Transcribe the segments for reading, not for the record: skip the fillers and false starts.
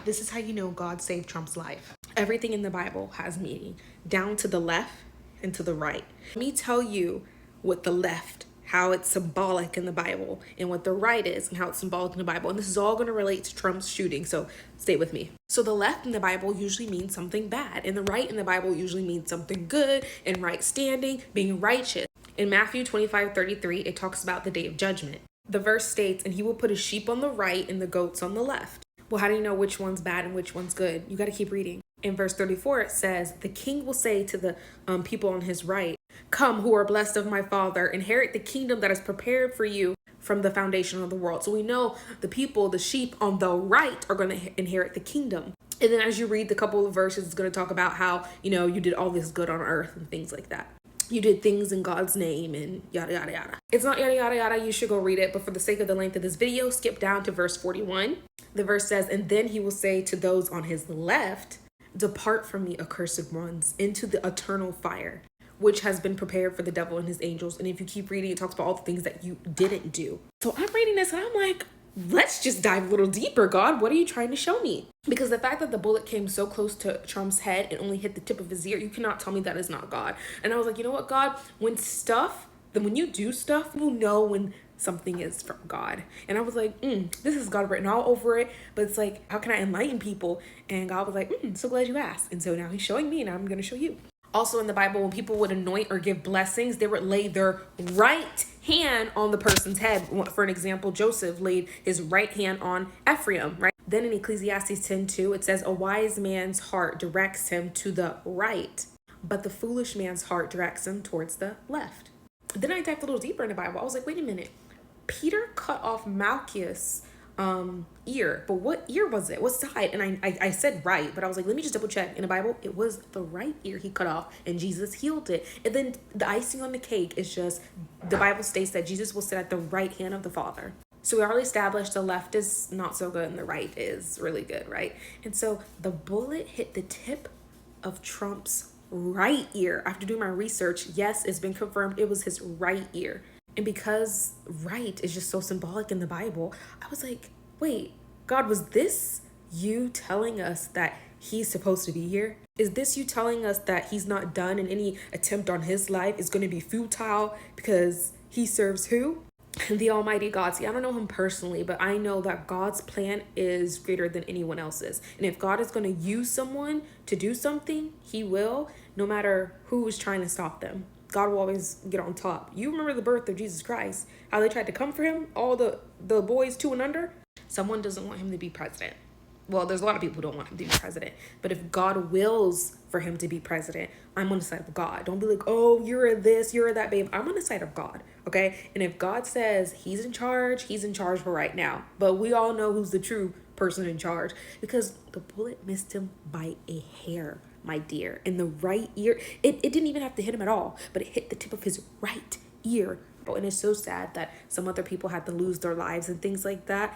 This is how you know God saved Trump's life. Everything in the Bible has meaning, down to the left and to the right. Let me tell you what the left, how it's symbolic in the Bible, and what the right is and how it's symbolic in the Bible. And this is all going to relate to Trump's shooting, so stay with me. So the left in the Bible usually means something bad, and the right in the Bible usually means something good and right standing, being righteous. In Matthew 25:33, it talks about the day of judgment. The verse states, and he will put his sheep on the right and the goats on the left. Well, how do you know which one's bad and which one's good? You got to keep reading. In verse 34, it says, the king will say to the people on his right, come who are blessed of my father, inherit the kingdom that is prepared for you from the foundation of the world. So we know the people, the sheep on the right are going to inherit the kingdom. And then as you read the couple of verses, it's going to talk about how, you did all this good on earth and things like that. You did things in God's name and yada, yada, yada. It's not yada, yada, yada. You should go read it. But for the sake of the length of this video, skip down to verse 41. The verse says, and then he will say to those on his left, depart from me, accursed ones, into the eternal fire, which has been prepared for the devil and his angels. And if you keep reading, it talks about all the things that you didn't do. So I'm reading this and I'm like, let's just dive a little deeper, God. What are you trying to show me? Because the fact that the bullet came so close to Trump's head and only hit the tip of his ear, you cannot tell me that is not God. And I was like, you know what, God? When you do stuff, you know when something is from God. And I was like, this is God written all over it. But it's like, how can I enlighten people? And God was like, so glad you asked. And so now he's showing me and I'm going to show you. Also in the Bible, when people would anoint or give blessings, they would lay their right hand on the person's head. For an example, Joseph laid his right hand on Ephraim, right? Then in Ecclesiastes 10:2, it says, a wise man's heart directs him to the right, but the foolish man's heart directs him towards the left. Then I dived a little deeper in the Bible. I was like, wait a minute. Peter cut off Malchus' ear, but what ear was it? What side? And I said right, but I was like, let me just double check. In the Bible, it was the right ear he cut off and Jesus healed it. And then the icing on the cake is just, the Bible states that Jesus will sit at the right hand of the Father. So we already established the left is not so good and the right is really good, right? And so the bullet hit the tip of Trump's right ear. After doing my research, yes, it's been confirmed it was his right ear. And because right is just so symbolic in the Bible, I was like, wait, God, was this you telling us that he's supposed to be here? Is this you telling us that he's not done and any attempt on his life is going to be futile because he serves who? The Almighty God. See, I don't know him personally, but I know that God's plan is greater than anyone else's. And if God is going to use someone to do something, he will, no matter who is trying to stop them. God will always get on top. You remember the birth of Jesus Christ, how they tried to come for him, all the boys 2 and under? Someone doesn't want him to be president. Well, there's a lot of people who don't want him to be president. But if God wills for him to be president, I'm on the side of God. Don't be like, oh, you're a this, you're a that, babe. I'm on the side of God, okay? And if God says he's in charge for right now. But we all know who's the true person in charge because the bullet missed him by a hair, my dear. In the right ear, it didn't even have to hit him at all, but it hit the tip of his right ear. And it's so sad that some other people had to lose their lives and things like that.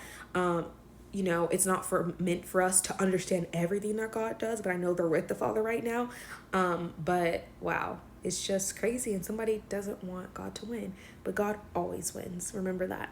It's not meant for us to understand everything that God does, but I know they're with the Father right now. But wow, it's just crazy. And somebody doesn't want God to win, but God always wins. Remember that.